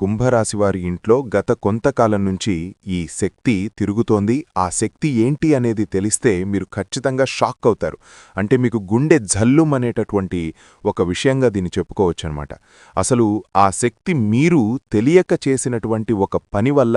కుంభరాశివారి ఇంట్లో గత కొంతకాలం నుంచి ఈ శక్తి తిరుగుతోంది. ఆ శక్తి ఏంటి అనేది తెలిస్తే మీరు ఖచ్చితంగా షాక్ అవుతారు. అంటే మీకు గుండె జల్లుమనేటటువంటి ఒక విషయంగా దీన్ని చెప్పుకోవచ్చనమాట. అసలు ఆ శక్తి మీరు తెలియక చేసినటువంటి ఒక పని వల్ల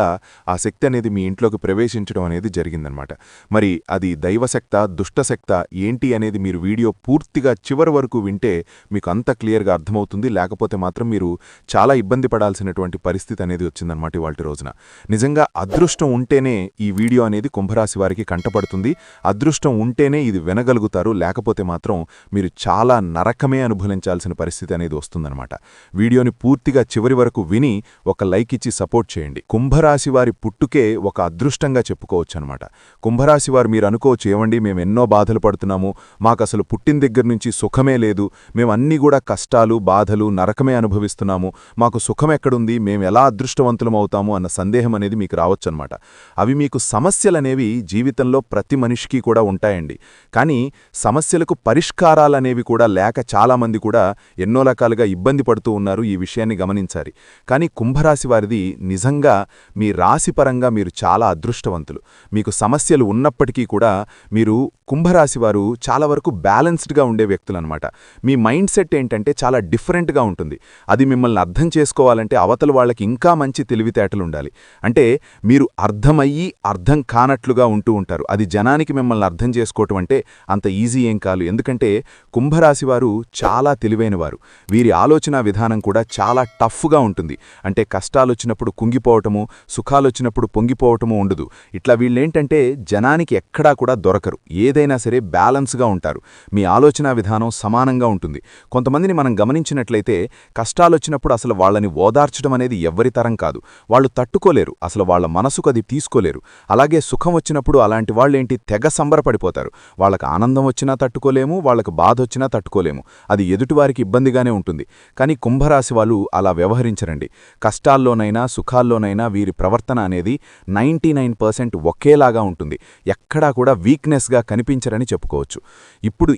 ఆ శక్తి అనేది మీ ఇంట్లోకి ప్రవేశించడం అనేది జరిగిందనమాట. మరి అది దైవశక్త, దుష్టశక్త ఏంటి అనేది మీరు వీడియో పూర్తిగా చివరి వరకు వింటే మీకు అంత క్లియర్గా అర్థమవుతుంది. లేకపోతే మాత్రం మీరు చాలా ఇబ్బంది పడాల్సినటువంటి పరిస్థితి అనేది వచ్చిందనమాట ఇవాల్టి రోజున. నిజంగా అదృష్టం ఉంటేనే ఈ వీడియో అనేది కుంభరాశి వారికి కంటపడుతుంది. అదృష్టం ఉంటేనే ఇది వినగలుగుతారు. లేకపోతే మాత్రం మీరు చాలా నరకమే అనుభవించాల్సిన పరిస్థితి అనేది వస్తుందనమాట. వీడియోని పూర్తిగా చివరి వరకు విని ఒక లైక్ ఇచ్చి సపోర్ట్ చేయండి. కుంభరాశి వారి పుట్టుకే ఒక అదృష్టంగా చెప్పుకోవచ్చు అనమాట. కుంభరాశి వారు మీరు అనుకోవచ్చు, ఏమండి మేము ఎన్నో బాధలు పడుతున్నాము, మాకసలు పుట్టిన దగ్గర నుంచి సుఖమే లేదు, మేమన్నీ కూడా కష్టాలు, బాధలు, నరకమే అనుభవిస్తున్నాము, మాకు సుఖం ఎక్కడుంది, మేము ఎలా అదృష్టవంతులం అవుతాము అన్న సందేహం అనేది మీకు రావచ్చనమాట. అవి మీకు సమస్యలనేవి జీవితంలో ప్రతి మనిషికి కూడా ఉంటాయండి. కానీ సమస్యలకు పరిష్కారాలనేవి కూడా లేక చాలామంది కూడా ఎన్నో రకాలుగా ఇబ్బంది పడుతూ ఉన్నారు. ఈ విషయాన్ని గమనించాలి. కానీ కుంభరాశి వారిది నిజంగా మీ రాశిపరంగా మీరు చాలా అదృష్టవంతులు. మీకు సమస్యలు ఉన్నప్పటికీ కూడా మీరు కుంభరాశివారు చాలా వరకు బ్యాలెన్స్డ్గా ఉండే వ్యక్తులనమాట. మీ మైండ్ సెట్ ఏంటంటే చాలా డిఫరెంట్గా ఉంటుంది. అది మిమ్మల్ని అర్థం చేసుకోవాలంటే అవతల వాళ్ళకి ఇంకా మంచి తెలివితేటలుండాలి. అంటే మీరు అర్థమయ్యి అర్థం కానట్లుగా ఉంటూ ఉంటారు. అది జనానికి మిమ్మల్ని అర్థం చేసుకోవటం అంటే అంత ఈజీ ఏం కాదు. ఎందుకంటే కుంభరాశివారు చాలా తెలివైనవారు. వీరి ఆలోచన విధానం కూడా చాలా టఫ్గా ఉంటుంది. అంటే కష్టాలొచ్చినప్పుడు కుంగిపోవటము, సుఖాలొచ్చినప్పుడు పొంగిపోవటము ఉండదు. ఇట్లా వీళ్ళేంటంటే జనానికి ఎక్కడా కూడా దొరకరు. ఏదైనా సరే బ్యాలెన్స్గా ఉంటారు. మీ ఆలోచన విధానం సమానంగా ఉంటుంది. కొంతమందిని మనం గమనించినట్లయితే కష్టాలొచ్చినప్పుడు అసలు వాళ్ళని ఓదార్చడం అనేది ఎవ్వరి తరం కాదు. వాళ్ళు తట్టుకోలేరు. అసలు వాళ్ళ మనసుకు అది తీసుకోలేరు. అలాగే సుఖం వచ్చినప్పుడు అలాంటి వాళ్ళేంటి తెగ సంబరపడిపోతారు. వాళ్ళకి ఆనందం వచ్చినా తట్టుకోలేము, వాళ్ళకు బాధ వచ్చినా తట్టుకోలేము. అది ఎదుటివారికి ఇబ్బందిగానే ఉంటుంది. కానీ కుంభరాశి వాళ్ళు అలా వ్యవహరించరండి. కష్టాల్లోనైనా సుఖాల్లోనైనా వీరి ప్రవర్తన అనేది 99% ఒకేలాగా ఉంటుంది. ఎక్కడా కూడా వీక్నెస్గా కనిపించరని చెప్పుకోవచ్చు. ఇప్పుడు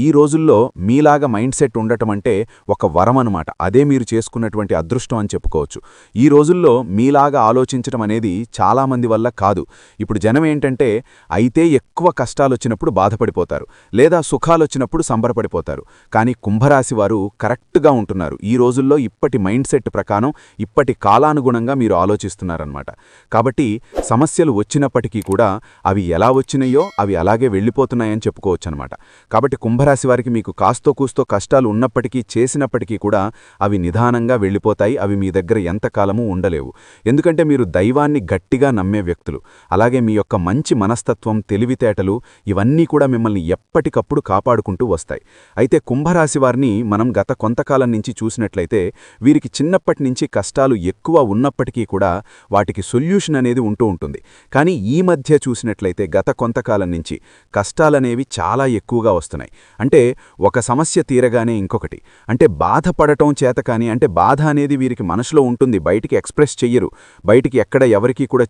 ఈ రోజుల్లో మీలాగా మైండ్ సెట్ ఉండటం అంటే ఒక వరం అనమాట. అదే మీరు చేసుకున్నటువంటి అదృష్టం అని చెప్పుకోవచ్చు. ఈ రోజుల్లో మీలాగా ఆలోచించడం అనేది చాలామంది వల్ల కాదు. ఇప్పుడు జనం ఏంటంటే అయితే ఎక్కువ కష్టాలొచ్చినప్పుడు బాధపడిపోతారు, లేదా సుఖాలొచ్చినప్పుడు సంబరపడిపోతారు. కానీ కుంభరాశి వారు కరెక్ట్గా ఉంటున్నారు. ఈ రోజుల్లో ఇప్పటి మైండ్ సెట్ ప్రకారం ఇప్పటి కాలానుగుణంగా మీరు ఆలోచిస్తున్నారన్నమాట. కాబట్టి సమస్యలు వచ్చినప్పటికీ కూడా అవి ఎలా వచ్చినాయో అవి అలాగే వెళ్ళిపోతున్నాయని చెప్పుకోవచ్చనమాట. కాబట్టి కుంభరాశి వారికి మీకు కాస్తో కూస్తో కష్టాలు ఉన్నప్పటికీ చేసినప్పటికీ కూడా అవి నిదానంగా వెళ్ళిపోతాయి. అవి మీ దగ్గర ఎంతకాలమూ ఉండలేవు. ఎందుకంటే మీరు దైవాన్ని గట్టిగా నమ్మే వ్యక్తులు. అలాగే మీ యొక్క మంచి మనస్తత్వం, తెలివితేటలు ఇవన్నీ కూడా మిమ్మల్ని ఎప్పటికప్పుడు కాపాడుకుంటూ వస్తాయి. అయితే కుంభరాశి వారిని మనం గత కొంతకాలం నుంచి చూసినట్లయితే వీరికి చిన్నప్పటి నుంచి కష్టాలు ఎక్కువ ఉన్నప్పటికీ కూడా వాటికి సొల్యూషన్ అనేది ఉంటూ ఉంటుంది. కానీ ఈ మధ్య చూసినట్లయితే గత కొంతకాలం నుంచి కష్టాలనేవి చాలా ఎక్కువగా వస్తున్నాయి. అంటే ఒక సమస్య తీరగానే ఇంకొకటి. అంటే బాధపడటం చేతకాని, అంటే బాధ అనేది వీరికి మనసులో ఉంటుంది, బయటికి ఎక్స్ప్రెస్ చెయ్యరు. బయటికి ఎక్కడ ఎవరికీ కూడా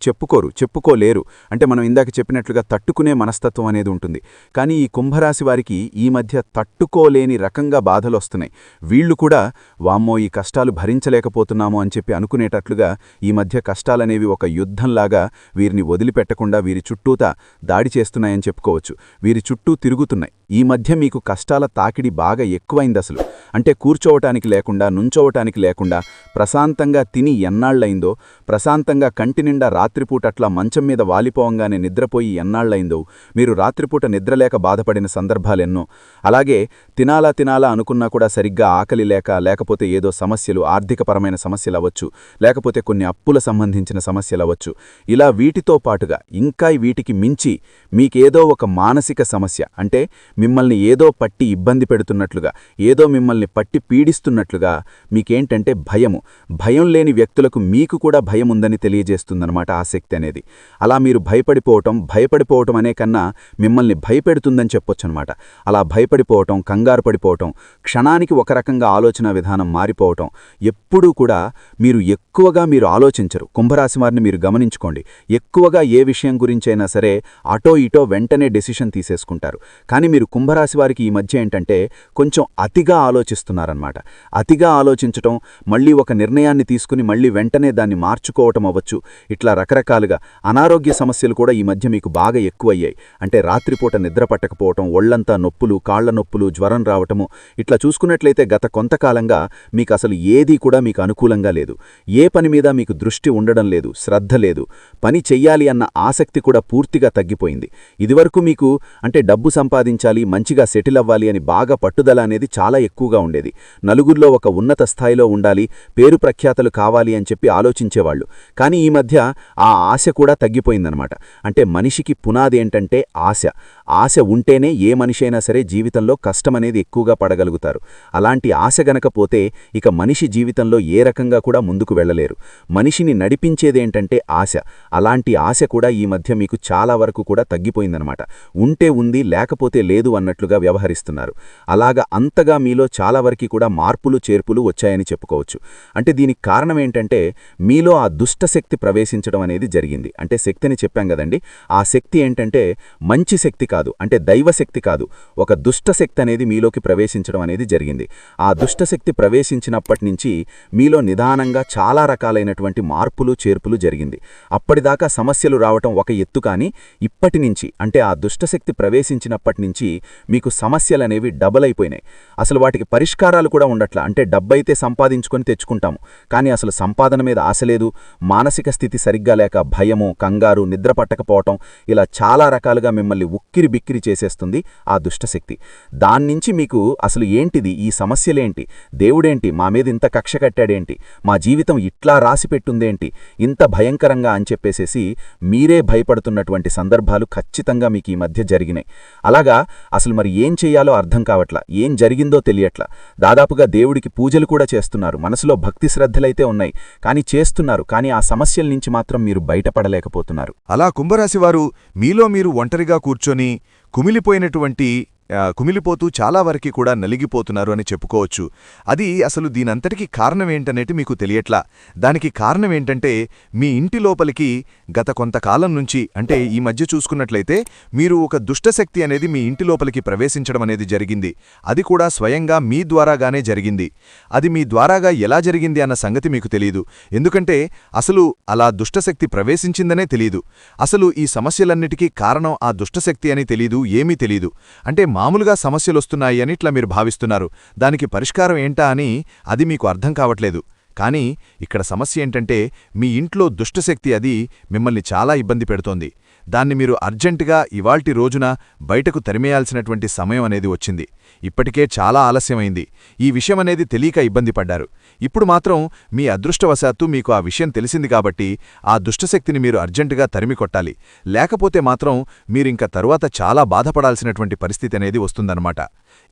చెప్పుకోలేరు. అంటే మనం ఇందాక చెప్పినట్లుగా తట్టుకునే మనస్తత్వం అనేది ఉంటుంది. కానీ ఈ కుంభరాశి వారికి ఈ మధ్య తట్టుకోలేని రకంగా బాధలొస్తున్నాయి. వీళ్లు కూడా వామ్మో ఈ కష్టాలు భరించలేకపోతున్నాము అని చెప్పి అనుకునేటట్లుగా ఈ మధ్య కష్టాలనేవి ఒక యుద్ధంలాగా వీరిని వదిలిపెట్టకుండా వీరి చుట్టూతా దాడి చేస్తున్నాయని చెప్పుకోవచ్చు. వీరి చుట్టూ తిరుగుతున్నాయి. ఈ మధ్య మీకు కష్టాల తాకిడి బాగా ఎక్కువైందసలు. అంటే కూర్చోవటానికి లేకుండా, నుంచోవటానికి లేకుండా, ప్రశాంతంగా తిని ఎన్నాళ్లయిందో, ప్రశాంతంగా కంటినిండా రాత్రిపూట అట్లా మంచం మీద వాలిపోవంగానే నిద్రపోయి ఎన్నాళ్లయిందో, మీరు రాత్రిపూట నిద్రలేక బాధపడిన సందర్భాలెన్నో. అలాగే తినాలా అనుకున్నా కూడా సరిగ్గా ఆకలి లేకపోతే ఏదో సమస్యలు, ఆర్థికపరమైన సమస్యలవచ్చు, లేకపోతే కొన్ని అప్పుల సంబంధించిన సమస్యలవచ్చు. ఇలా వీటితో పాటుగా ఇంకా వీటికి మించి మీకేదో ఒక మానసిక సమస్య, అంటే మిమ్మల్ని ఏదో పట్టి ఇబ్బంది పెడుతున్నట్లుగా, ఏదో మిమ్మల్ని పట్టి పీడిస్తున్నట్లుగా మీకేంటంటే భయం లేని వ్యక్తులకు మీకు కూడా భయం ఉందని తెలియజేస్తుందన్నమాట ఆ శక్తి అనేది. అలా మీరు భయపడిపోవటం అనే కన్నా మిమ్మల్ని భయపెడుతుందని చెప్పొచ్చనమాట. అలా భయపడిపోవటం, కంగారు పడిపోవటం, క్షణానికి ఒక రకంగా ఆలోచన విధానం మారిపోవటం, ఎప్పుడూ కూడా ఎక్కువగా మీరు ఆలోచించరు. కుంభరాశి వారిని మీరు గమనించుకోండి. ఎక్కువగా ఏ విషయం గురించైనా సరే అటో ఇటో వెంటనే డెసిషన్ తీసేసుకుంటారు. కానీ మీరు కుంభరాశి వారికి ఈ మధ్య ఏంటంటే కొంచెం అతిగా ఆలోచిస్తున్నారన్నమాట. అతిగా ఆలోచించటం, మళ్ళీ ఒక నిర్ణయాన్ని తీసుకుని మళ్ళీ వెంటనే దాన్ని మార్చుకోవటం అవ్వచ్చు. ఇట్లా రకరకాలుగా అనారోగ్య సమస్యలు కూడా ఈ మధ్య మీకు బాగా ఎక్కువయ్యాయి. అంటే రాత్రిపూట నిద్ర పట్టకపోవటం, ఒళ్లంతా నొప్పులు, కాళ్ల నొప్పులు, జ్వరం రావటము. ఇట్లా చూసుకున్నట్లయితే గత కొంతకాలంగా మీకు అసలు ఏదీ కూడా మీకు అనుకూలంగా లేదు. ఏ పని మీద మీకు దృష్టి ఉండడం లేదు, శ్రద్ధ లేదు. పని చెయ్యాలి అన్న ఆసక్తి కూడా పూర్తిగా తగ్గిపోయింది. ఇదివరకు మీకు అంటే డబ్బు సంపాదించాలి, మంచిగా సెటిల్ అవ్వాలి అని బాగా పట్టుదల అనేది చాలా ఎక్కువగా ఉండేది. నలుగురిలో ఒక ఉన్నత స్థాయిలో ఉండాలి, పేరు ప్రఖ్యాతలు కావాలి అని చెప్పి ఆలోచించేవాళ్లు. కానీ ఈ మధ్య ఆ ఆశ కూడా తగ్గిపోయిందనమాట. అంటే మనిషికి పునాది ఏంటంటే ఆశ. ఆశ ఉంటేనే ఏ మనిషి అయినా సరే జీవితంలో కష్టమనేది ఎక్కువగా పడగలుగుతారు. అలాంటి ఆశ గనకపోతే ఇక మనిషి జీవితంలో ఏ రకంగా కూడా ముందుకు వెళ్ళలేరు. మనిషిని నడిపించేదేంటంటే ఆశ. అలాంటి ఆశ కూడా ఈ మధ్య మీకు చాలా వరకు కూడా తగ్గిపోయిందనమాట. ఉంటే ఉంది, లేకపోతే లేదు అన్నట్లుగా వ్యవహరిస్తున్నారు. అలాగా అంతగా మీలో చాలా వరకు కూడా మార్పులు చేర్పులు వచ్చాయని చెప్పుకోవచ్చు. అంటే దీనికి కారణం ఏంటంటే మీలో ఆ దుష్టశక్తి ప్రవేశించడం అనేది జరిగింది. అంటే శక్తిని చెప్పాం కదండి, ఆ శక్తి ఏంటంటే మంచి శక్తి కాదు, అంటే దైవశక్తి కాదు, ఒక దుష్టశక్తి అనేది మీలోకి ప్రవేశించడం అనేది జరిగింది. ఆ దుష్టశక్తి ప్రవేశించినప్పటి నుంచి మీలో నిదానంగా చాలా రకాలైనటువంటి మార్పులు చేర్పులు జరిగింది. అప్పటిదాకా సమస్యలు రావటం ఒక ఎత్తు, కానీ ఇప్పటి నుంచి అంటే ఆ దుష్టశక్తి ప్రవేశించినప్పటి నుంచి మీకు సమస్యలనేవి డబల్ అయిపోయినాయి. అసలు వాటికి పరిష్కారాలు కూడా ఉండట్లా. అంటే డబ్బైతే సంపాదించుకొని తెచ్చుకుంటాము, కానీ అసలు సంపాదన మీద ఆశ లేదు. మానసిక స్థితి సరిగ్గా లేక భయము, కంగారు, నిద్ర పట్టకపోవటం, ఇలా చాలా రకాలుగా మిమ్మల్ని ఉక్కిరి బిక్కిరి చేసేస్తుంది ఆ దుష్టశక్తి. దాన్నించి మీకు అసలు ఏంటిది, ఈ సమస్యలేంటి, దేవుడేంటి మా మీద ఇంత కక్ష కట్టాడేంటి, మా జీవితం ఇట్లా రాసిపెట్టుందేంటి, ఇంత భయంకరంగా అని చెప్పేసేసి మీరే భయపడుతున్నటువంటి సందర్భాలు ఖచ్చితంగా మీకు ఈ మధ్య జరిగినాయి. అలాగా అసలు మరి ఏం చెయ్యాలో అర్థం కావట్లా, ఏం జరిగిందో తెలియట్లా. దాదాపుగా దేవుడికి పూజలు కూడా చేస్తున్నారు, మనసులో భక్తి శ్రద్ధలైతే ఉన్నాయి, కానీ చేస్తున్నారు, కానీ ఆ సమస్యల నుంచి మాత్రం మీరు బయటపడలేకపోతున్నారు. అలా కుంభరాశివారు మీలో మీరు ఒంటరిగా కూర్చొని కుమిలిపోతూ చాలా వరకు కూడా నలిగిపోతున్నారు అని చెప్పుకోవచ్చు. అది అసలు దీనంతటికీ కారణమేంటనేది మీకు తెలియట్లా. దానికి కారణమేంటంటే మీ ఇంటి లోపలికి గత కొంతకాలం నుంచి, అంటే ఈ మధ్య చూసుకున్నట్లయితే మీరు ఒక దుష్టశక్తి అనేది మీ ఇంటి లోపలికి ప్రవేశించడం అనేది జరిగింది. అది కూడా స్వయంగా మీ ద్వారాగానే జరిగింది. అది మీ ద్వారాగా ఎలా జరిగింది అన్న సంగతి మీకు తెలీదు. ఎందుకంటే అసలు అలా దుష్టశక్తి ప్రవేశించిందనే తెలీదు. అసలు ఈ సమస్యలన్నిటికీ కారణం ఆ దుష్టశక్తి అని తెలీదు, ఏమీ తెలీదు. అంటే మామూలుగా సమస్యలొస్తున్నాయి అని ఇట్లా మీరు భావిస్తున్నారు. దానికి పరిష్కారం ఏంటా అని అది మీకు అర్థం కావట్లేదు. కానీ ఇక్కడ సమస్య ఏంటంటే మీ ఇంట్లో దుష్టశక్తి అది మిమ్మల్ని చాలా ఇబ్బంది పెడుతోంది. దాన్ని మీరు అర్జెంటుగా ఇవాల్టి రోజున బయటకు తరిమేయాల్సినటువంటి సమయం అనేది వచ్చింది. ఇప్పటికే చాలా ఆలస్యమైంది. ఈ విషయం అనేది తెలియక ఇబ్బంది పడ్డారు. ఇప్పుడు మాత్రం మీ అదృష్టవశాత్తు మీకు ఆ విషయం తెలిసింది కాబట్టి ఆ దుష్టశక్తిని మీరు అర్జెంటుగా తరిమికొట్టాలి. లేకపోతే మాత్రం మీరింక తరువాత చాలా బాధపడాల్సినటువంటి పరిస్థితి అనేది వస్తుందన్నమాట.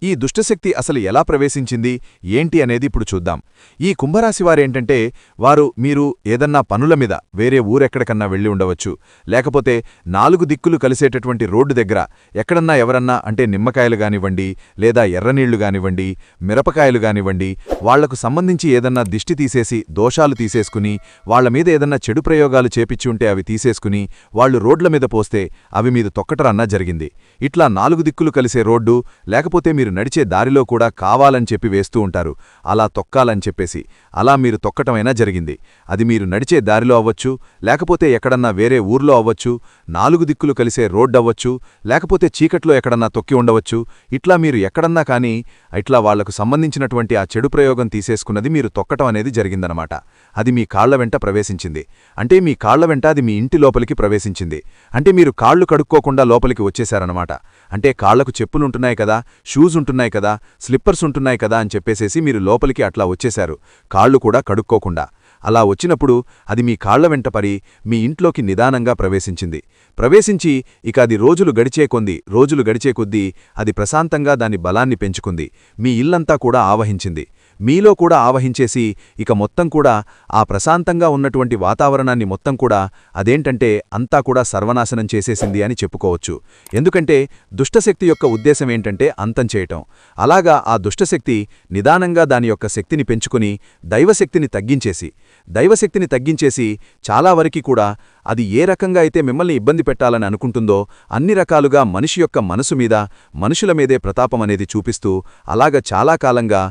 ఈ దుష్టశక్తి అసలు ఎలా ప్రవేశించింది ఏంటి అనేది ఇప్పుడు చూద్దాం. ఈ కుంభరాశివారేంటంటే మీరు ఏదన్నా పనుల మీద వేరే ఊరెక్కడికన్నా వెళ్ళి ఉండవచ్చు, లేకపోతే 4 దిక్కులు కలిసేటటువంటి రోడ్డు దగ్గర ఎక్కడన్నా ఎవరన్నా అంటే నిమ్మకాయలు గానివ్వండి, లేదా ఎర్రనీళ్లు గానివ్వండి, మిరపకాయలు గానివ్వండి, వాళ్లకు సంబంధించి ఏదన్నా దిష్టి తీసేసి దోషాలు తీసేసుకుని వాళ్ల మీద ఏదన్నా చెడు ప్రయోగాలు చేపిచ్చి ఉంటే అవి తీసేసుకుని వాళ్లు రోడ్ల మీద పోస్తే అవి మీద తొక్కటరన్నా జరిగింది. ఇట్లా 4 దిక్కులు కలిసే రోడ్డు, లేకపోతే మీరు నడిచే దారిలో కూడా కావాలని చెప్పి వేస్తూ ఉంటారు, అలా తొక్కాలని చెప్పేసి. అలా మీరు తొక్కటమైనా జరిగింది. అది మీరు నడిచే దారిలో అవ్వచ్చు, లేకపోతే ఎక్కడన్నా వేరే ఊర్లో అవ్వచ్చు, 4 దిక్కులు కలిసే రోడ్డవ్వచ్చు, లేకపోతే చీకట్లో ఎక్కడన్నా తొక్కి ఉండవచ్చు. ఇట్లా మీరు ఎక్కడన్నా కానీ ఇట్లా వాళ్లకు సంబంధించినటువంటి ఆ చెడు ప్రయోగం తీసేసుకున్నది మీరు తొక్కటం అనేది జరిగిందనమాట. అది మీ కాళ్ల వెంట ప్రవేశించింది. అంటే మీ కాళ్ల వెంట అది మీ ఇంటి లోపలికి ప్రవేశించింది. అంటే మీరు కాళ్లు కడుక్కోకుండా లోపలికి వచ్చేశారనమాట. అంటే కాళ్లకు చెప్పులుంటున్నాయి కదా, షూస్ ఉంటున్నాయి కదా, స్లిప్పర్స్ ఉంటున్నాయి కదా అని చెప్పేసేసి మీరు లోపలికి అట్లా వచ్చేశారు, కాళ్లు కూడా కడుక్కోకుండా. అలా వచ్చినప్పుడు అది మీ కాళ్ల వెంట పడి మీ ఇంట్లోకి నిదానంగా ప్రవేశించింది. ప్రవేశించి ఇక అది రోజులు గడిచే కొద్దీ అది ప్రశాంతంగా దాని బలాన్ని పెంచుకుంది. మీ ఇల్లంతా కూడా ఆవహించింది. మీలో కూడా ఆవహించేసి ఇక మొత్తం కూడా ఆ ప్రశాంతంగా ఉన్నటువంటి వాతావరణాన్ని మొత్తం కూడా అదేంటంటే అంతా కూడా సర్వనాశనం చేసేసింది అని చెప్పుకోవచ్చు. ఎందుకంటే దుష్టశక్తి యొక్క ఉద్దేశమేంటంటే అంతం చేయటం. అలాగా ఆ దుష్టశక్తి నిదానంగా దాని యొక్క శక్తిని పెంచుకుని దైవశక్తిని తగ్గించేసి చాలా వరకు కూడా అది ఏ రకంగా అయితే మిమ్మల్ని ఇబ్బంది పెట్టాలని అనుకుంటుందో అన్ని రకాలుగా మనిషి యొక్క మనసు మీద మనుషుల మీదే ప్రతాపం అనేది చూపిస్తూ అలాగ చాలా కాలంగా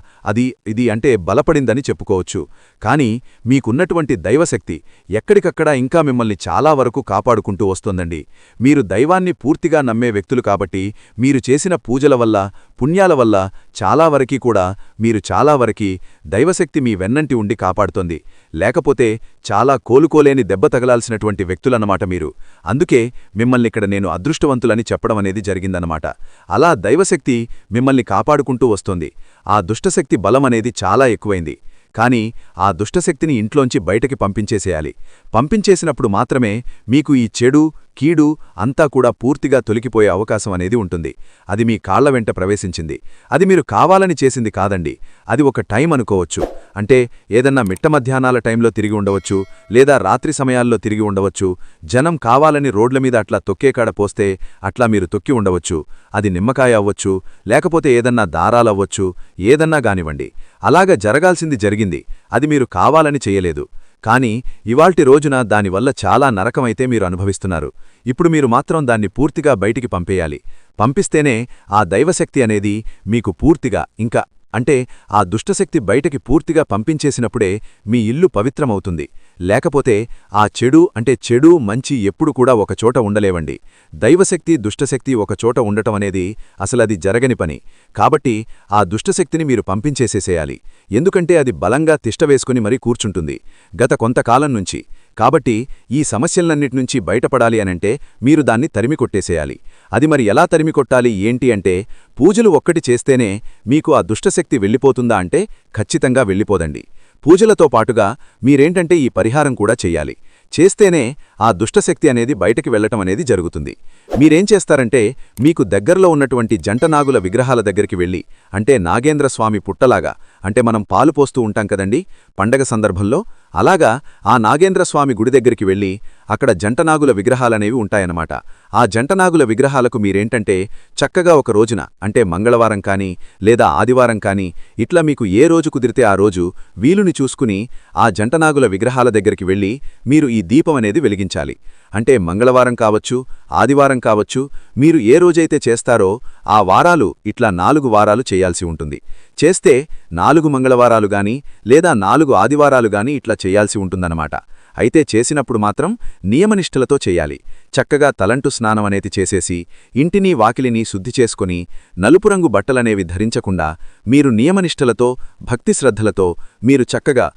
ఇది అంటే బలపడిందని చెప్పుకోవచ్చు. కానీ మీకున్నటువంటి దైవశక్తి ఎక్కడికక్కడ ఇంకా మిమ్మల్ని చాలా వరకు కాపాడుకుంటూ వస్తోందండి. మీరు దైవాన్ని పూర్తిగా నమ్మే వ్యక్తులు కాబట్టి మీరు చేసిన పూజల వల్ల పుణ్యాల వల్ల చాలా వరకీ కూడా మీరు చాలా వరకీ దైవశక్తి మీ వెన్నంటి ఉండి కాపాడుతోంది. లేకపోతే చాలా కోలుకోలేని దెబ్బ తగలాల్సినటువంటి వ్యక్తులన్నమాట మీరు. అందుకే మిమ్మల్నిక్కడ నేను అదృష్టవంతులని చెప్పడం అనేది జరిగిందన్నమాట. అలా దైవశక్తి మిమ్మల్ని కాపాడుకుంటూ వస్తోంది. ఆ దుష్టశక్తి బలం అనేది చాలా ఎక్కువైంది. కానీ ఆ దుష్టశక్తిని ఇంట్లోంచి బయటకి పంపించేసేయాలి. పంపించేసినప్పుడు మాత్రమే మీకు ఈ చెడు కీడు అంతా కూడా పూర్తిగా తొలగిపోయే అవకాశం అనేది ఉంటుంది. అది మీ కాళ్ల వెంట ప్రవేశించింది. అది మీరు కావాలని చేసింది కాదండి. అది ఒక టైం అనుకోవచ్చు. అంటే ఏదన్నా మిట్ట మధ్యాహ్నాల టైంలో తిరిగి ఉండవచ్చు, లేదా రాత్రి సమయాల్లో తిరిగి ఉండవచ్చు. జనం కావాలని రోడ్ల మీద అట్లా తొక్కేకాడ పోస్తే అట్లా మీరు తొక్కి ఉండవచ్చు. అది నిమ్మకాయ అవ్వచ్చు, లేకపోతే ఏదన్నా దారాలవ్వచ్చు, ఏదన్నా గానివ్వండి. అలాగ జరగాల్సింది జరిగింది. అది మీరు కావాలని చెయ్యలేదు. కానీ ఇవాల్టి రోజున దానివల్ల చాలా నరకమైతే మీరు అనుభవిస్తున్నారు. ఇప్పుడు మీరు మాత్రం దాన్ని పూర్తిగా బయటికి పంపేయాలి. పంపిస్తేనే ఆ దైవశక్తి అనేది మీకు పూర్తిగా ఇంకా అంటే ఆ దుష్టశక్తి బయటకి పూర్తిగా పంపించేసినప్పుడే మీ ఇల్లు పవిత్రమవుతుంది. లేకపోతే ఆ చెడు మంచి ఎప్పుడు కూడా ఒకచోట ఉండలేవండి. దైవశక్తి దుష్టశక్తి ఒకచోట ఉండటం అనేది అసలది జరగని పని. కాబట్టి ఆ దుష్టశక్తిని మీరు పంపించేసేసేయాలి. ఎందుకంటే అది బలంగా తిష్టవేసుకుని మరీ కూర్చుంటుంది గత కొంతకాలం నుంచి. కాబట్టి ఈ సమస్యలన్నిటినుంచి బయటపడాలి అనంటే మీరు దాన్ని తరిమికొట్టేసేయాలి. అది మరి ఎలా తరిమికొట్టాలి ఏంటి అంటే పూజలు ఒక్కటి చేస్తేనే మీకు ఆ దుష్టశక్తి వెళ్ళిపోతుందా అంటే ఖచ్చితంగా వెళ్ళిపోదండి. పూజలతో పాటుగా మీరేంటంటే ఈ పరిహారం కూడా చెయ్యాలి. చేస్తేనే ఆ దుష్టశక్తి అనేది బయటకి వెళ్లటం అనేది జరుగుతుంది. మీరేం చేస్తారంటే మీకు దగ్గరలో ఉన్నటువంటి జంటనాగుల విగ్రహాల దగ్గరికి వెళ్ళి, అంటే నాగేంద్రస్వామి పుట్టలాగా, అంటే మనం పాలు పోస్తూ ఉంటాం కదండి పండగ సందర్భంలో, అలాగా ఆ నాగేంద్రస్వామి గుడి దగ్గరికి వెళ్ళి అక్కడ జంటనాగుల విగ్రహాలనేవి ఉంటాయన్నమాట. ఆ జంటనాగుల విగ్రహాలకు మీరేంటంటే చక్కగా ఒక రోజున, అంటే మంగళవారం కానీ లేదా ఆదివారం కానీ ఇట్లా మీకు ఏ రోజు కుదిరితే ఆ రోజు వీలుని చూసుకుని ఆ జంటనాగుల విగ్రహాల దగ్గరికి వెళ్ళి మీరు ఈ దీపం అనేది వెలిగించాలి. అంటే మంగళవారం కావచ్చు, ఆదివారం కావచ్చు, మీరు ఏ రోజైతే చేస్తారో ఆ వారాలు ఇట్లా 4 వారాలు చేయాల్సి ఉంటుంది. చేస్తే 4 మంగళవారాలు గాని లేదా 4 ఆదివారాలు గాని ఇట్లా చేయాల్సి ఉంటుందన్నమాట. అయితే చేసినప్పుడు మాత్రం నియమనిష్టలతో చెయ్యాలి. చక్కగా తలంటు స్నానం అనేది చేసేసి ఇంటిని వాకిలిని శుద్ధి చేసుకుని నలుపు రంగు బట్టలనేవి ధరించకుండా మీరు నియమనిష్టలతో భక్తి శ్రద్ధలతో మీరు చక్కగా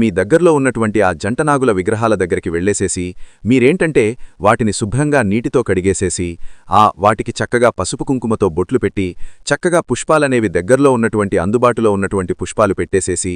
మీ దగ్గర్లో ఉన్నటువంటి ఆ జంటనాగుల విగ్రహాల దగ్గరికి వెళ్లేసేసి మీరేంటంటే వాటిని శుభ్రంగా నీటితో కడిగేసేసి వాటికి చక్కగా పసుపు కుంకుమతో బొట్లు పెట్టి చక్కగా పుష్పాలనేవి దగ్గర్లో ఉన్నటువంటి అందుబాటులో ఉన్నటువంటి పుష్పాలు పెట్టేసేసి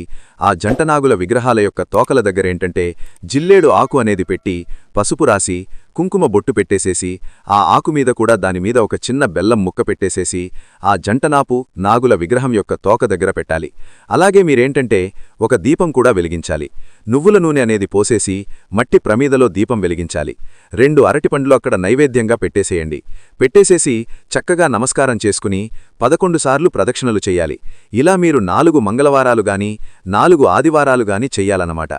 ఆ జంటనాగుల విగ్రహాల యొక్క తోకల దగ్గరేంటంటే జిల్లేడు ఆకు అనేది పెట్టి పసుపు రాసి కుంకుమ బొట్టు పెట్టేసేసి ఆ ఆకు మీద కూడా దానిమీద ఒక చిన్న బెల్లం ముక్క పెట్టేసేసి ఆ జంటనాపు నాగుల విగ్రహం యొక్క తోక దగ్గర పెట్టాలి. అలాగే మీరేంటంటే ఒక దీపం కూడా వెలిగించాలి. నువ్వుల నూనె అనేది పోసేసి మట్టి ప్రమీదలో దీపం వెలిగించాలి. 2 అరటిపండ్లు అక్కడ నైవేద్యంగా పెట్టేసేయండి. పెట్టేసేసి చక్కగా నమస్కారం చేసుకుని 11 సార్లు ప్రదక్షిణలు చెయ్యాలి. ఇలా మీరు 4 మంగళవారాలు గాని 4 ఆదివారాలు గాని చెయ్యాలన్నమాట.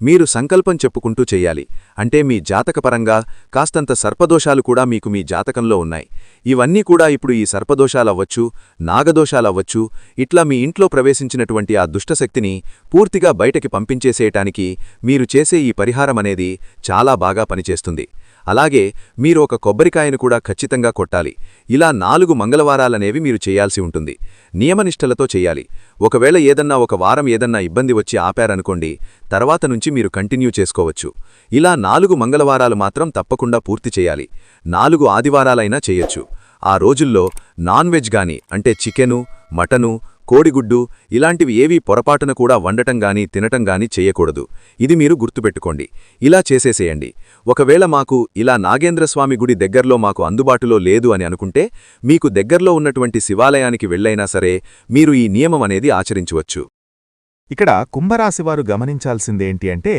మీరు సంకల్పం చెప్పుకుంటూ చెయ్యాలి. అంటే మీ జాతకపరంగా కాస్తంత సర్పదోషాలు కూడా మీకు మీ జాతకంలో ఉన్నాయి. ఇవన్నీ కూడా ఇప్పుడు ఈ సర్పదోషాలవ్వచ్చు, నాగదోషాలవ్వచ్చు, ఇట్లా మీ ఇంట్లో ప్రవేశించినటువంటి ఆ దుష్టశక్తిని పూర్తిగా బయటకి పంపించేసేయటానికి మీరు చేసే ఈ పరిహారమనేది చాలా బాగా పనిచేస్తుంది. అలాగే మీరు ఒక కొబ్బరికాయను కూడా ఖచ్చితంగా కొట్టాలి. ఇలా 4 మంగళవారాలనేవి మీరు చేయాల్సి ఉంటుంది. నియమనిష్టలతో చెయ్యాలి. ఒకవేళ ఏదన్నా ఒక వారం ఏదన్నా ఇబ్బంది వచ్చి ఆపారనుకోండి, తర్వాత నుంచి మీరు కంటిన్యూ చేసుకోవచ్చు. ఇలా 4 మంగళవారాలు మాత్రం తప్పకుండా పూర్తి చేయాలి. 4 ఆదివారాలైనా చేయొచ్చు. ఆ రోజుల్లో నాన్ వెజ్ గాని, అంటే చికెను, మటను, కోడిగుడ్డు ఇలాంటివి ఏవీ పొరపాటున కూడా వండటం గాని తినటం గాని చెయ్యకూడదు. ఇది మీరు గుర్తుపెట్టుకోండి. ఇలా చేసేసేయండి. ఒకవేళ మాకు ఇలా నాగేంద్రస్వామి గుడి దగ్గర్లో మాకు అందుబాటులో లేదు అని అనుకుంటే మీకు దగ్గర్లో ఉన్నటువంటి శివాలయానికి వెళ్ళైనా సరే మీరు ఈ నియమం అనేది ఆచరించవచ్చు. ఇక్కడ కుంభరాశివారు గమనించాల్సిందేంటి అంటే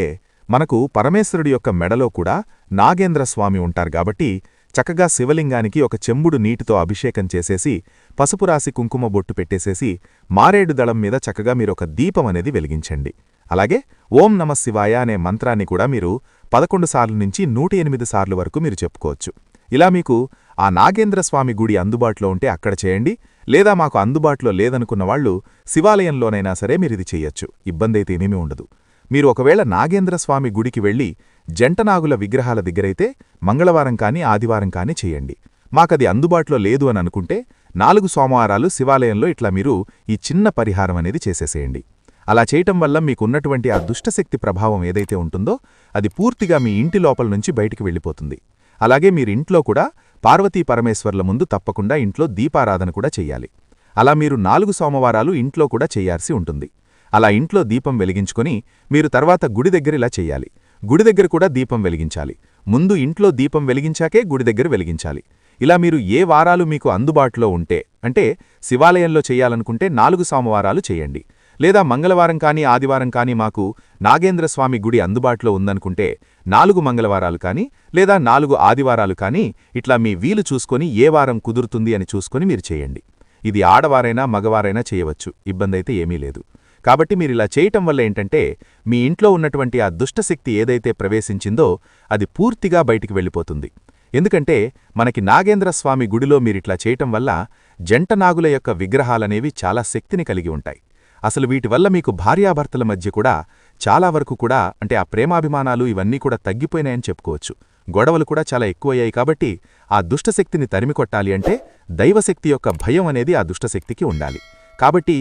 మనకు పరమేశ్వరుడి యొక్క మెడలో కూడా నాగేంద్రస్వామి ఉంటారు కాబట్టి చక్కగా శివలింగానికి ఒక చెంబుడు నీటితో అభిషేకం చేసేసి పసుపు రాసి కుంకుమ బొట్టు పెట్టేసేసి మారేడు దళం మీద చక్కగా మీరొక దీపం అనేది వెలిగించండి. అలాగే ఓం నమః శివాయ అనే మంత్రాన్ని కూడా మీరు 11 సార్లు నుంచి 108 సార్లు వరకు మీరు చెప్పుకోవచ్చు. ఇలా మీకు ఆ నాగేంద్రస్వామి గుడి అందుబాటులో ఉంటే అక్కడ చేయండి, లేదా మాకు అందుబాటులో లేదనుకున్న వాళ్ళు శివాలయంలోనైనా సరే మీరిది చెయ్యొచ్చు. ఇబ్బందైతే ఏమీ ఉండదు. మీరు ఒకవేళ నాగేంద్రస్వామి గుడికి వెళ్ళి జంటనాగుల విగ్రహాల దగ్గరైతే మంగళవారం కానీ ఆదివారం కానీ చెయ్యండి. మాకది అందుబాటులో లేదు అని అనుకుంటే 4 సోమవారాలు శివాలయంలో ఇట్లా మీరు ఈ చిన్న పరిహారం అనేది చేసేసేయండి. అలా చేయటం వల్ల మీకున్నటువంటి ఆ దుష్టశక్తి ప్రభావం ఏదైతే ఉంటుందో అది పూర్తిగా మీ ఇంటి లోపల నుంచి బయటికి వెళ్ళిపోతుంది. అలాగే మీరింట్లో కూడా పార్వతీ పరమేశ్వర్ల ముందు తప్పకుండా ఇంట్లో దీపారాధన కూడా చెయ్యాలి. అలా మీరు 4 సోమవారాలు ఇంట్లో కూడా చెయ్యాల్సి ఉంటుంది. అలా ఇంట్లో దీపం వెలిగించుకొని మీరు తర్వాత గుడి దగ్గర ఇలా చెయ్యాలి. గుడి దగ్గర కూడా దీపం వెలిగించాలి. ముందు ఇంట్లో దీపం వెలిగించాకే గుడి దగ్గర వెలిగించాలి. ఇలా మీరు ఏ వారాలు మీకు అందుబాటులో ఉంటే, అంటే శివాలయంలో చెయ్యాలనుకుంటే 4 సోమవారాలు చెయ్యండి, లేదా మంగళవారం కానీ ఆదివారం కానీ మాకు నాగేంద్రస్వామి గుడి అందుబాటులో ఉందనుకుంటే 4 మంగళవారాలు కానీ లేదా 4 ఆదివారాలు కానీ ఇట్లా మీ వీలు చూసుకొని ఏ వారం కుదురుతుంది అని చూసుకొని మీరు చేయండి. ఇది ఆడవారైనా మగవారైనా చేయవచ్చు, ఇబ్బందైతే ఏమీ లేదు. కాబట్టి మీరిలా చేయటం వల్ల ఏంటంటే మీ ఇంట్లో ఉన్నటువంటి ఆ దుష్టశక్తి ఏదైతే ప్రవేశించిందో అది పూర్తిగా బయటికి వెళ్ళిపోతుంది. ఎందుకంటే మనకి నాగేంద్రస్వామి గుడిలో మీరిట్లా చేయటం వల్ల జంటనాగుల యొక్క విగ్రహాలనేవి చాలా శక్తిని కలిగి ఉంటాయి. అసలు వీటి వల్ల మీకు భార్యాభర్తల మధ్య కూడా చాలా వరకు కూడా అంటే ఆ ప్రేమాభిమానాలు ఇవన్నీ కూడా తగ్గిపోయినాయని చెప్పుకోవచ్చు. గొడవలు కూడా చాలా ఎక్కువయ్యాయి. కాబట్టి ఆ దుష్టశక్తిని తరిమికొట్టాలి అంటే దైవశక్తి యొక్క భయం అనేది ఆ దుష్టశక్తికి ఉండాలి. కాబట్టి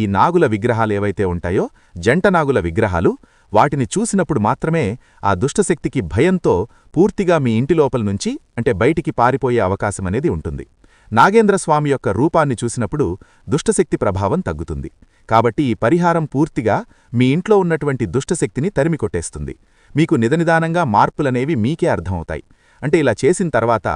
ఈ నాగుల విగ్రహాలు ఏవైతే ఉంటాయో జంటనాగుల విగ్రహాలు, వాటిని చూసినప్పుడు మాత్రమే ఆ దుష్టశక్తికి భయంతో పూర్తిగా మీ ఇంటి లోపల నుంచి అంటే బయటికి పారిపోయే అవకాశమనేది ఉంటుంది. నాగేంద్రస్వామి యొక్క రూపాన్ని చూసినప్పుడు దుష్టశక్తి ప్రభావం తగ్గుతుంది. కాబట్టి ఈ పరిహారం పూర్తిగా మీ ఇంట్లో ఉన్నటువంటి దుష్టశక్తిని తరిమికొట్టేస్తుంది. మీకు నిదనిదానంగా మార్పులనేవి మీకే అర్థమవుతాయి. అంటే ఇలా చేసిన తర్వాత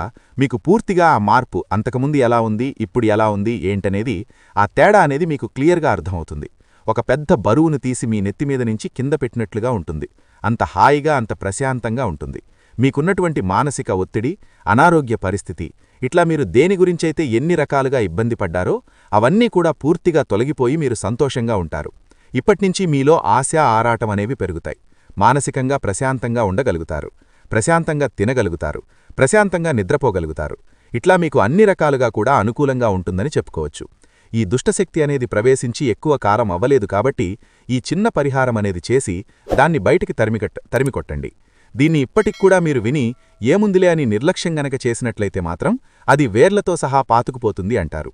మీకు పూర్తిగా ఆ మార్పు అంతకుముందు ఎలా ఉంది, ఇప్పుడు ఎలా ఉంది ఏంటనేది ఆ తేడా అనేది మీకు క్లియర్గా అర్థమవుతుంది. ఒక పెద్ద బరువును తీసి మీ నెత్తిమీద నుంచి కింద పెట్టినట్లుగా ఉంటుంది. అంత హాయిగా, అంత ప్రశాంతంగా ఉంటుంది. మీకున్నటువంటి మానసిక ఒత్తిడి, అనారోగ్య పరిస్థితి, ఇట్లా మీరు దేని గురించైతే ఎన్ని రకాలుగా ఇబ్బంది పడ్డారో అవన్నీ కూడా పూర్తిగా తొలగిపోయి మీరు సంతోషంగా ఉంటారు. ఇప్పట్నుంచి మీలో ఆశ, ఆరాటం అనేవి పెరుగుతాయి. మానసికంగా ప్రశాంతంగా ఉండగలుగుతారు, ప్రశాంతంగా తినగలుగుతారు, ప్రశాంతంగా నిద్రపోగలుగుతారు. ఇట్లా మీకు అన్ని రకాలుగా కూడా అనుకూలంగా ఉంటుందని చెప్పుకోవచ్చు. ఈ దుష్టశక్తి అనేది ప్రవేశించి ఎక్కువ కాలం అవ్వలేదు కాబట్టి ఈ చిన్న పరిహారం అనేది చేసి దాన్ని బయటికి తరిమికొట్టండి. దీన్ని ఇప్పటిక్కూడా మీరు విని ఏముందిలే అని నిర్లక్ష్యం గనక చేసినట్లయితే మాత్రం అది వేర్లతో సహా పాతుకుపోతుంది అంటారు.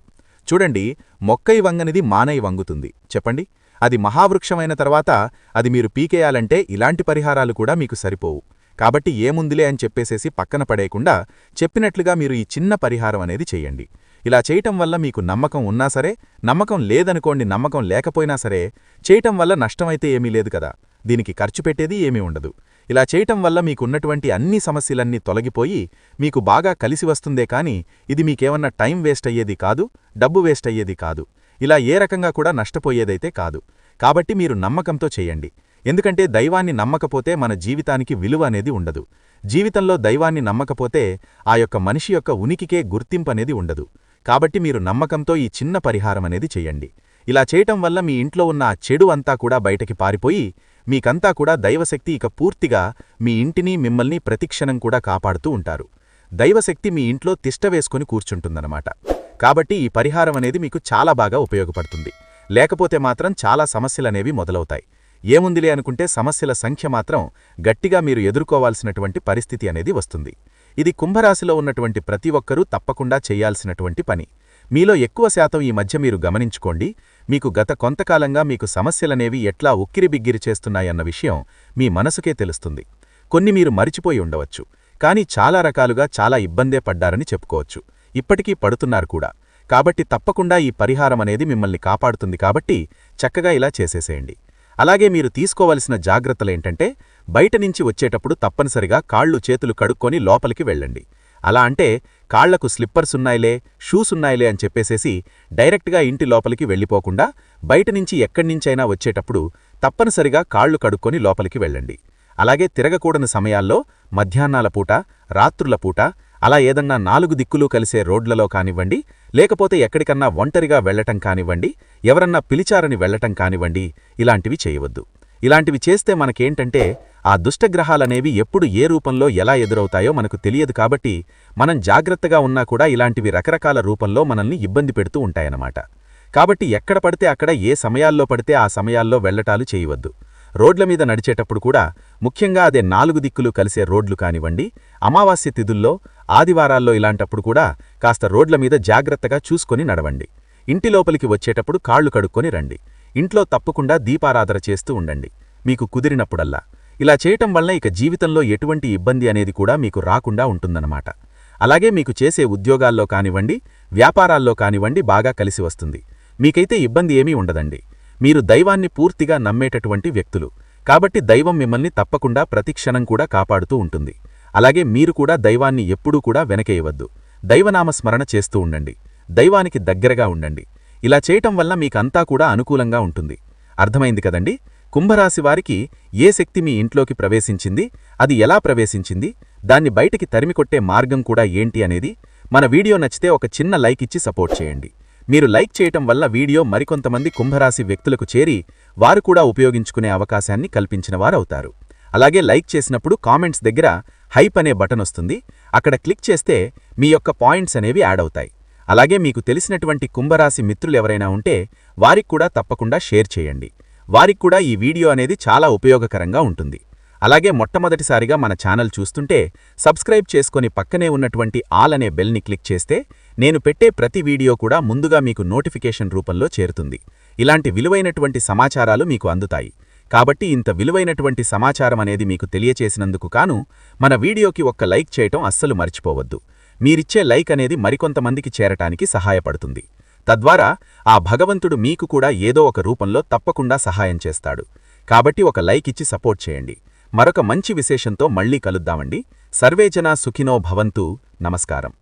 చూడండి, మొక్కై వంగనిది మానై వంగుతుంది చెప్పండి. అది మహావృక్షమైన తర్వాత అది మీరు పీకేయాలంటే ఇలాంటి పరిహారాలు కూడా మీకు సరిపోవు. కాబట్టి ఏముందిలే అని చెప్పేసేసి పక్కన పడేయకుండా చెప్పినట్లుగా మీరు ఈ చిన్న పరిహారం అనేది చెయ్యండి. ఇలా చేయటం వల్ల మీకు నమ్మకం ఉన్నా సరే, నమ్మకం లేదనుకోండి, నమ్మకం లేకపోయినా సరే చేయటం వల్ల నష్టమైతే ఏమీ లేదు కదా, దీనికి ఖర్చు పెట్టేది ఏమీ ఉండదు. ఇలా చేయటం వల్ల మీకున్నటువంటి అన్ని సమస్యలన్నీ తొలగిపోయి మీకు బాగా కలిసి వస్తుందే కానీ ఇది మీకేమన్నా టైం వేస్ట్ అయ్యేది కాదు, డబ్బు వేస్ట్ అయ్యేది కాదు, ఇలా ఏ రకంగా కూడా నష్టపోయేదైతే కాదు. కాబట్టి మీరు నమ్మకంతో చేయండి. ఎందుకంటే దైవాన్ని నమ్మకపోతే మన జీవితానికి విలువ అనేది ఉండదు. జీవితంలో దైవాన్ని నమ్మకపోతే ఆ యొక్క మనిషి యొక్క ఉనికికే గుర్తింపనేది ఉండదు. కాబట్టి మీరు నమ్మకంతో ఈ చిన్న పరిహారం అనేది చెయ్యండి. ఇలా చేయటం వల్ల మీ ఇంట్లో ఉన్న ఆ చెడు అంతా కూడా బయటకి పారిపోయి మీకంతా కూడా దైవశక్తి ఇక పూర్తిగా మీ ఇంటిని, మిమ్మల్ని ప్రతిక్షణం కూడా కాపాడుతూ ఉంటారు. దైవశక్తి మీ ఇంట్లో తిష్టవేసుకొని కూర్చుంటుందన్నమాట. కాబట్టి ఈ పరిహారం అనేది మీకు చాలా బాగా ఉపయోగపడుతుంది. లేకపోతే మాత్రం చాలా సమస్యలనేవి మొదలవుతాయి. ఏముందిలే అనుకుంటే సమస్యల సంఖ్య మాత్రం గట్టిగా మీరు ఎదుర్కోవాల్సినటువంటి పరిస్థితి అనేది వస్తుంది. ఇది కుంభరాశిలో ఉన్నటువంటి ప్రతి ఒక్కరూ తప్పకుండా చేయాల్సినటువంటి పని. మీలో ఎక్కువ శాతం ఈ మధ్య మీరు గమనించుకోండి, మీకు గత కొంతకాలంగా మీకు సమస్యలనేవి ఎట్లా ఉక్కిరిబిగ్గిరి చేస్తున్నాయన్న విషయం మీ మనసుకే తెలుస్తుంది. కొన్ని మీరు మరిచిపోయి ఉండవచ్చు, కానీ చాలా రకాలుగా చాలా ఇబ్బందే పడ్డారని చెప్పుకోవచ్చు. ఇప్పటికీ పడుతున్నారు కూడా. కాబట్టి తప్పకుండా ఈ పరిహారం అనేది మిమ్మల్ని కాపాడుతుంది. కాబట్టి చక్కగా ఇలా చేసేసేయండి. అలాగే మీరు తీసుకోవలసిన జాగ్రత్తలేంటంటే బయట నుంచి వచ్చేటప్పుడు తప్పనిసరిగా కాళ్ళు చేతులు కడుక్కొని లోపలికి వెళ్ళండి. అలా అంటే కాళ్లకు స్లిప్పర్స్ ఉన్నాయిలే, షూస్ ఉన్నాయిలే అని చెప్పేసేసి డైరెక్ట్గా ఇంటి లోపలికి వెళ్ళిపోకుండా బయటనుంచి ఎక్కడ్నించైనా వచ్చేటప్పుడు తప్పనిసరిగా కాళ్లు కడుక్కొని లోపలికి వెళ్ళండి. అలాగే తిరగకూడని సమయాల్లో మధ్యాహ్నాల పూట, రాత్రుల పూట అలా ఏదన్నా 4 దిక్కులు కలిసే రోడ్లలో కానివ్వండి, లేకపోతే ఎక్కడికన్నా ఒంటరిగా వెళ్లటం కానివ్వండి, ఎవరన్నా పిలిచారని వెళ్లటం కానివ్వండి, ఇలాంటివి చేయవద్దు. ఇలాంటివి చేస్తే మనకేంటంటే ఆ దుష్టగ్రహాలనేవి ఎప్పుడు ఏ రూపంలో ఎలా ఎదురవుతాయో మనకు తెలియదు కాబట్టి మనం జాగ్రత్తగా ఉన్నా కూడా ఇలాంటివి రకరకాల రూపంలో మనల్ని ఇబ్బంది పెడుతూ ఉంటాయన్నమాట. కాబట్టి ఎక్కడ పడితే అక్కడ ఏ సమయాల్లో పడితే ఆ సమయాల్లో వెళ్లటాలు చేయవద్దు. రోడ్ల మీద నడిచేటప్పుడు కూడా ముఖ్యంగా అదే 4 దిక్కులు కలిసే రోడ్లు కానివ్వండి, అమావాస్య తిథుల్లో, ఆదివారాల్లో ఇలాంటప్పుడు కూడా కాస్త రోడ్ల మీద జాగ్రత్తగా చూసుకొని నడవండి. ఇంటి లోపలికి వచ్చేటప్పుడు కాళ్లు కడుక్కొని రండి. ఇంట్లో తప్పకుండా దీపారాధన చేస్తూ ఉండండి మీకు కుదిరినప్పుడల్లా. ఇలా చేయటం వల్ల ఇక జీవితంలో ఎటువంటి ఇబ్బంది అనేది కూడా మీకు రాకుండా ఉంటుందన్నమాట. అలాగే మీకు చేసే ఉద్యోగాల్లో కానివ్వండి, వ్యాపారాల్లో కానివ్వండి బాగా కలిసి వస్తుంది. మీకైతే ఇబ్బంది ఏమీ ఉండదండి. మీరు దైవాన్ని పూర్తిగా నమ్మేటటువంటి వ్యక్తులు కాబట్టి దైవం మిమ్మల్ని తప్పకుండా ప్రతిక్షణం కూడా కాపాడుతూ ఉంటుంది. అలాగే మీరు కూడా దైవాన్ని ఎప్పుడూ కూడా వెనకేయవద్దు. దైవనామస్మరణ చేస్తూ ఉండండి. దైవానికి దగ్గరగా ఉండండి. ఇలా చేయటం వల్ల మీకంతా కూడా అనుకూలంగా ఉంటుంది. అర్థమైంది కదండి? కుంభరాశి వారికి ఏ శక్తి మీ ఇంట్లోకి ప్రవేశించింది, అది ఎలా ప్రవేశించింది, దాన్ని బయటికి తరిమికొట్టే మార్గం కూడా ఏంటి అనేది మన వీడియో నచ్చితే ఒక చిన్న లైక్ ఇచ్చి సపోర్ట్ చేయండి. మీరు లైక్ చేయటం వల్ల వీడియో మరికొంతమంది కుంభరాశి వ్యక్తులకు చేరి వారు కూడా ఉపయోగించుకునే అవకాశాన్ని కల్పించినవారవుతారు. అలాగే లైక్ చేసినప్పుడు కామెంట్స్ దగ్గర హైప్ అనే బటన్ వస్తుంది. అక్కడ క్లిక్ చేస్తే మీ యొక్క పాయింట్స్ అనేవి యాడ్ అవుతాయి. అలాగే మీకు తెలిసినటువంటి కుంభరాశి మిత్రులెవరైనా ఉంటే వారికి కూడా తప్పకుండా షేర్ చేయండి. వారికి కూడా ఈ వీడియో అనేది చాలా ఉపయోగకరంగా ఉంటుంది. అలాగే మొట్టమొదటిసారిగా మన ఛానల్ చూస్తుంటే సబ్స్క్రైబ్ చేసుకొని పక్కనే ఉన్నటువంటి ఆల్ అనే బెల్ని క్లిక్ చేస్తే నేను పెట్టే ప్రతి వీడియో కూడా ముందుగా మీకు నోటిఫికేషన్ రూపంలో చేరుతుంది. ఇలాంటి విలువైనటువంటి సమాచారాలు మీకు అందుతాయి. కాబట్టి ఇంత విలువైనటువంటి సమాచారం అనేది మీకు తెలియచేసినందుకు కాను మన వీడియోకి ఒక్క లైక్ చేయటం అస్సలు మర్చిపోవద్దు. మీరిచ్చే లైక్ అనేది మరికొంతమందికి చేరటానికి సహాయపడుతుంది. తద్వారా ఆ భగవంతుడు మీకు కూడా ఏదో ఒక రూపంలో తప్పకుండా సహాయం చేస్తాడు. కాబట్టి ఒక లైక్ ఇచ్చి సపోర్ట్ చేయండి. మరొక మంచి విశేషంతో మళ్ళీ కలుద్దామండి. సర్వేజనా సుఖినో భవంతు. నమస్కారం.